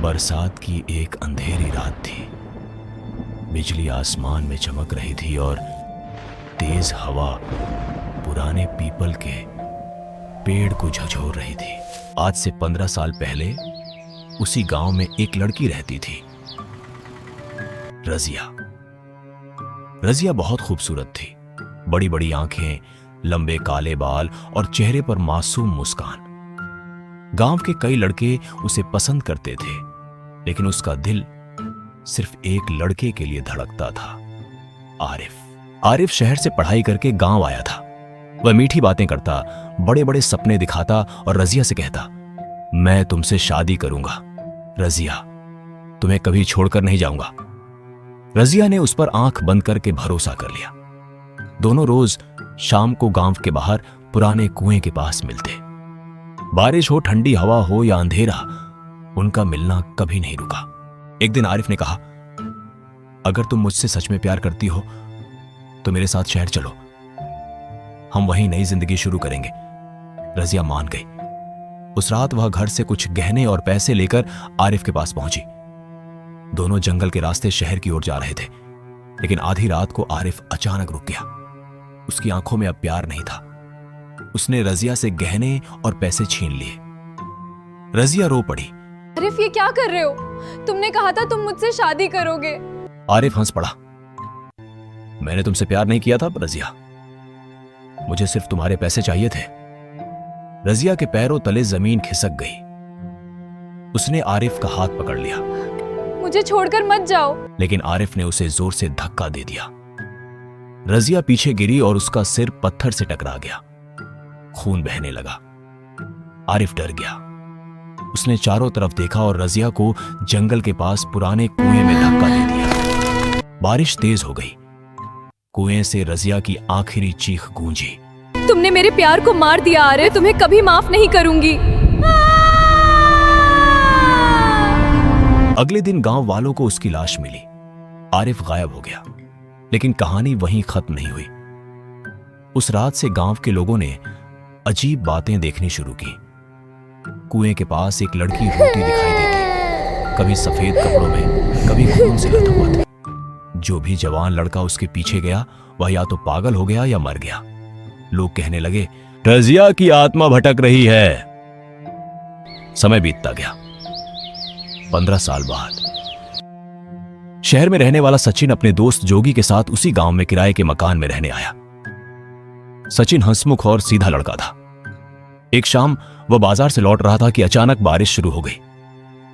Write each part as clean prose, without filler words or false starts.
बरसात की एक अंधेरी रात थी। बिजली आसमान में चमक रही थी और तेज हवा पुराने पीपल के पेड़ को झकझोर रही थी। आज से 15 साल पहले उसी गांव में एक लड़की रहती थी, रजिया। रजिया बहुत खूबसूरत थी। बड़ी बड़ी आंखें, लंबे काले बाल और चेहरे पर मासूम मुस्कान। गांव के कई लड़के उसे पसंद करते थे, लेकिन उसका दिल सिर्फ एक लड़के के लिए धड़कता था, आरिफ। आरिफ शहर से पढ़ाई करके गांव आया था। वह मीठी बातें करता, बड़े बड़े सपने दिखाता और रजिया से कहता, मैं तुमसे शादी करूंगा रजिया, तुम्हें कभी छोड़कर नहीं जाऊंगा। रजिया ने उस पर आंख बंद करके भरोसा कर लिया। दोनों रोज शाम को गांव के बाहर पुराने कुएं के पास मिलते। बारिश हो, ठंडी हवा हो या अंधेरा, उनका मिलना कभी नहीं रुका। एक दिन आरिफ ने कहा, अगर तुम मुझसे सच में प्यार करती हो तो मेरे साथ शहर चलो, हम वहीं नई जिंदगी शुरू करेंगे। रजिया मान गई। उस रात वह घर से कुछ गहने और पैसे लेकर आरिफ के पास पहुंची। दोनों जंगल के रास्ते शहर की ओर जा रहे थे, लेकिन आधी रात को आरिफ अचानक रुक गया। उसकी आंखों में अब प्यार नहीं था। उसने रजिया से गहने और पैसे छीन लिए। रजिया रो पड़ी। आरिफ, ये क्या कर रहे हो? तुमने कहा था तुम मुझसे शादी करोगे। आरिफ हंस पड़ा। मैंने तुमसे प्यार नहीं किया था रजिया, मुझे सिर्फ तुम्हारे पैसे चाहिए थे। रजिया के पैरों तले जमीन खिसक गई। उसने आरिफ का हाथ पकड़ लिया। मुझे छोड़कर मत जाओ। लेकिन आरिफ ने उसे जोर से धक्का दे दिया। रजिया पीछे गिरी और उसका सिर पत्थर से टकरा गया। खून बहने लगा। आरिफ डर गया। उसने चारों तरफ देखा और रजिया को जंगल के पास पुराने कुएं में धक्का दे दिया। बारिश तेज हो गई। कुएं से रजिया की आखिरी चीख गूंजी, तुमने मेरे प्यार को मार दिया आरिफ, तुम्हें कभी माफ नहीं करूंगी। अगले दिन गांव वालों को उसकी लाश मिली। आरिफ गायब हो गया, लेकिन कहानी वहीं खत्म नहीं हुई। उस रात से गांव के लोगों ने अजीब बातें देखनी शुरू की। कुएं के पास एक लड़की रोती दिखाई देती, कभी सफेद कपड़ों में, कभी खून से लथपथ। जो भी जवान लड़का उसके पीछे गया, वह या तो पागल हो गया या मर गया। लोग कहने लगे, रजिया की आत्मा भटक रही है। समय बीतता गया। 15 साल बाद शहर में रहने वाला सचिन अपने दोस्त जोगी के साथ उसी गांव में किराए के मकान में रहने आया। सचिन हंसमुख और सीधा लड़का था। एक शाम वह बाजार से लौट रहा था कि अचानक बारिश शुरू हो गई।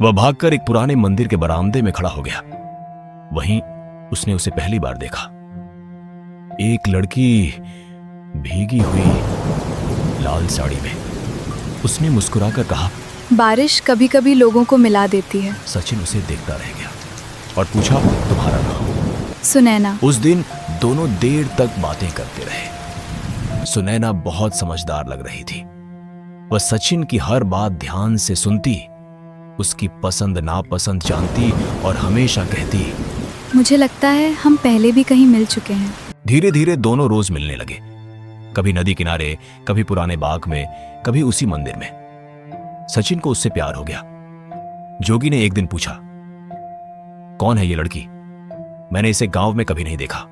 वह भागकर एक पुराने मंदिर के बरामदे में खड़ा हो गया। वहीं उसने उसे पहली बार देखा। एक लड़की भीगी हुई लाल साड़ी में। उसने मुस्कुराकर कहा, बारिश कभी कभी लोगों को मिला देती है। सचिन उसे देखता रह गया और पूछा, तुम्हारा नाम? सुनैना। उस दिन दोनों देर तक बातें करते रहे। सुनैना बहुत समझदार लग रही थी। वह सचिन की हर बात ध्यान से सुनती, उसकी पसंद नापसंद जानती और हमेशा कहती, मुझे लगता है हम पहले भी कहीं मिल चुके हैं। धीरे धीरे दोनों रोज मिलने लगे। कभी नदी किनारे, कभी पुराने बाग में, कभी उसी मंदिर में। सचिन को उससे प्यार हो गया। जोगी ने एक दिन पूछा, कौन है ये लड़की? मैंने इसे गांव में कभी नहीं देखा।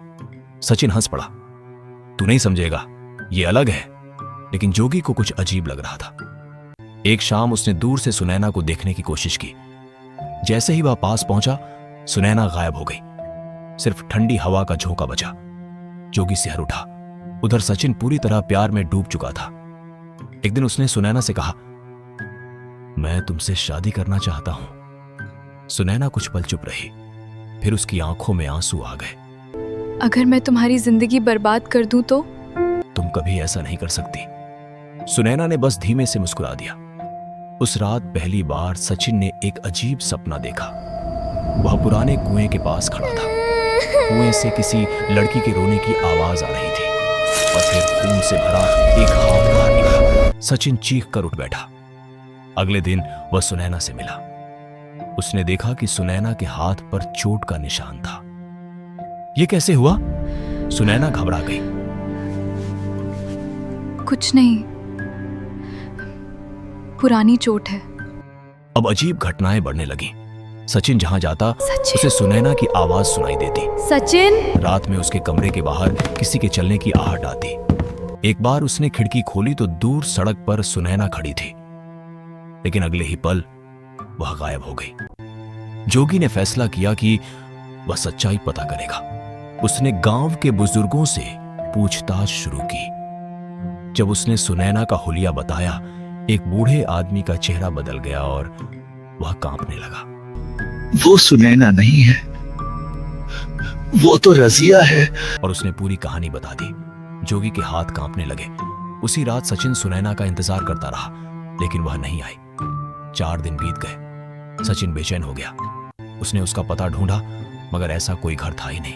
सचिन हंस पड़ा। तू नहीं समझेगा, ये अलग है। लेकिन जोगी को कुछ अजीब लग रहा था। एक शाम उसने दूर से सुनैना को देखने की कोशिश की। जैसे ही वह पास पहुंचा, सुनैना गायब हो गई। सिर्फ ठंडी हवा का झोंका बचा। जोगी सिहर उठा। उधर सचिन पूरी तरह प्यार में डूब चुका था। एक दिन उसने सुनैना से कहा, मैं तुमसे शादी करना चाहता हूं। सुनैना कुछ पल चुप रही, फिर उसकी आंखों में आंसू आ गए। अगर मैं तुम्हारी जिंदगी बर्बाद कर दूं तो? तुम कभी ऐसा नहीं कर सकती। सुनैना ने बस धीमे से मुस्कुरा दिया। उस रात पहली बार सचिन ने एक अजीब सपना देखा। वह पुराने कुएं के पास खड़ा था। कुएं से किसी लड़की के रोने की आवाज आ रही थी और फिर खून से भरा एक हाथ बाहर निकला। सचिन चीख कर उठ बैठा। अगले दिन वह सुनैना से मिला। उसने देखा कि सुनैना के हाथ पर चोट का निशान था। यह कैसे हुआ? सुनैना घबरा गई। कुछ नहीं, पुरानी चोट है। अब अजीब घटनाएं बढ़ने लगी। सचिन जहां जाता सचिन। उसे सुनैना की आवाज सुनाई देती। सचिन। रात में उसके कमरे के बाहर किसी के चलने की आहट आती। एक बार उसने खिड़की खोली तो दूर सड़क पर सुनैना खड़ी थी, लेकिन अगले ही पल वह गायब हो गई। जोगी ने फैसला किया कि वह सच्चाई पता करेगा। उसने गांव के बुजुर्गों से पूछताछ शुरू की। जब उसने सुनैना का हुलिया बताया, एक बूढ़े आदमी का चेहरा बदल गया और वह कांपने लगा। वो सुनैना नहीं है, वो तो रजिया है। और उसने पूरी कहानी बता दी। जोगी के हाथ कांपने लगे। उसी रात सचिन सुनैना का इंतजार करता रहा, लेकिन वह नहीं आई। 4 दिन बीत गए। सचिन बेचैन हो गया। उसने उसका पता ढूंढा, मगर ऐसा कोई घर था ही नहीं।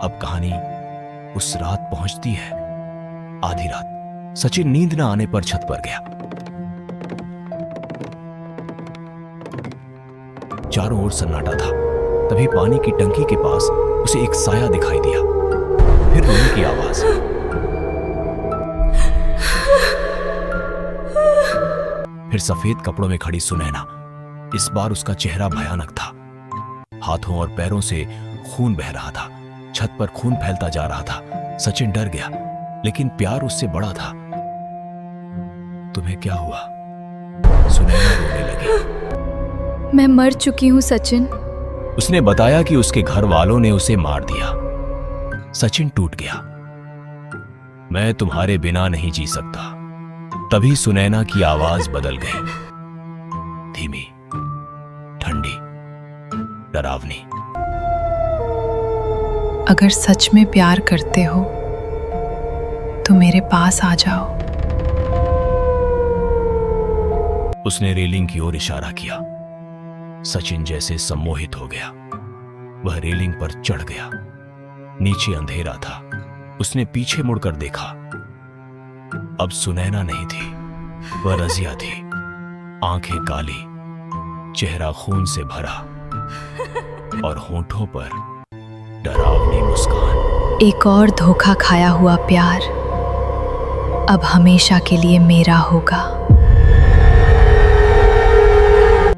अब कहानी उस रात पहुंचती है, आधी रात। सचिन नींद न आने पर छत पर गया। चारों ओर सन्नाटा था। तभी पानी की टंकी के पास उसे एक साया दिखाई दिया। फिर रोने की आवाज। फिर सफेद कपड़ों में खड़ी सुनैना। इस बार उसका चेहरा भयानक था। हाथों और पैरों से खून बह रहा था। छत पर खून फैलता जा रहा था। सचिन डर गया, लेकिन प्यार उससे बड़ा था। तुम्हें क्या हुआ? सुनैना रोने लगी। मैं मर चुकी हूँ सचिन। उसने बताया कि उसके घर वालों ने उसे मार दिया। सचिन टूट गया। मैं तुम्हारे बिना नहीं जी सकता। तभी सुनैना की आवाज बदल गई, धीमी, ठंडी, डरावनी। अगर सच में प्यार करते हो तो मेरे पास आ जाओ। उसने रेलिंग की ओर इशारा किया। सचिन जैसे सम्मोहित हो गया। वह रेलिंग पर चढ़ गया। नीचे अंधेरा था। उसने पीछे मुड़कर देखा। अब सुनैना नहीं थी, वह रजिया थी। आंखें काली, चेहरा खून से भरा और होंठों पर डरावनी मुस्कान। एक और धोखा खाया हुआ प्यार अब हमेशा के लिए मेरा होगा।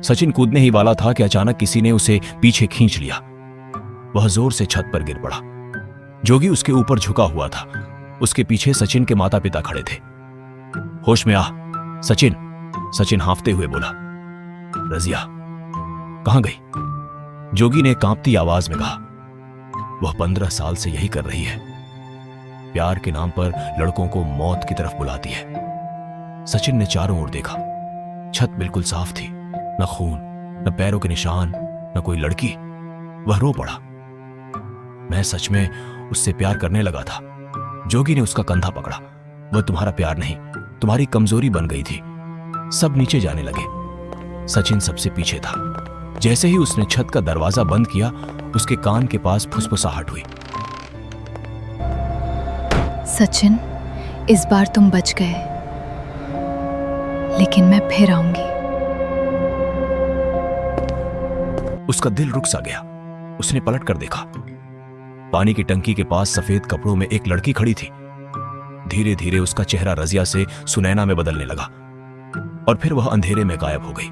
सचिन कूदने ही वाला था कि अचानक किसी ने उसे पीछे खींच लिया। वह जोर से छत पर गिर पड़ा। जोगी उसके ऊपर झुका हुआ था। उसके पीछे सचिन के माता पिता खड़े थे। होश में आ सचिन, सचिन हांफते हुए बोला। रजिया कहां गई? जोगी ने कांपती आवाज में कहा। वह 15 साल से यही कर रही है। प्यार के नाम पर लड़कों को मौत की तरफ बुलाती है। सचिन ने चारों ओर देखा। छत बिल्कुल साफ थी। न खून, न पैरों के निशान, न कोई लड़की। वह रो पड़ा। मैं सच में उससे प्यार करने लगा था। जोगी ने उसका कंधा पकड़ा। वह तुम्हारा प्यार नहीं, तुम्हारी कमजोरी बन गई थी। सब नीचे जाने लगे। सचिन सबसे पीछे था। जैसे ही उसने छत का दरवाजा बंद किया, उसके कान के पास फुसफुसाहट हुई। सचिन, इस बार तुम बच गए, लेकिन मैं फिर आऊंगी। उसका दिल रुक सा गया। उसने पलट कर देखा। पानी की टंकी के पास सफेद कपड़ों में एक लड़की खड़ी थी। धीरे धीरे उसका चेहरा रजिया से सुनैना में बदलने लगा और फिर वह अंधेरे में गायब हो गई।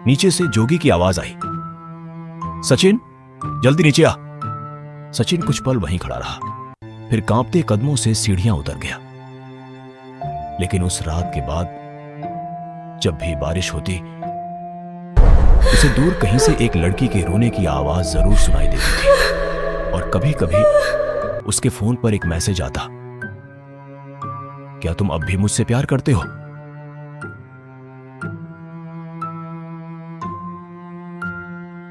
नीचे से जोगी की आवाज आई, सचिन जल्दी नीचे आ। सचिन कुछ पल वहीं खड़ा रहा, फिर कांपते कदमों से सीढ़ियां उतर गया। लेकिन उस रात के बाद जब भी बारिश होती, उसे दूर कहीं से एक लड़की के रोने की आवाज जरूर सुनाई देती थी। और कभी कभी उसके फोन पर एक मैसेज आता, क्या तुम अब भी मुझसे प्यार करते हो?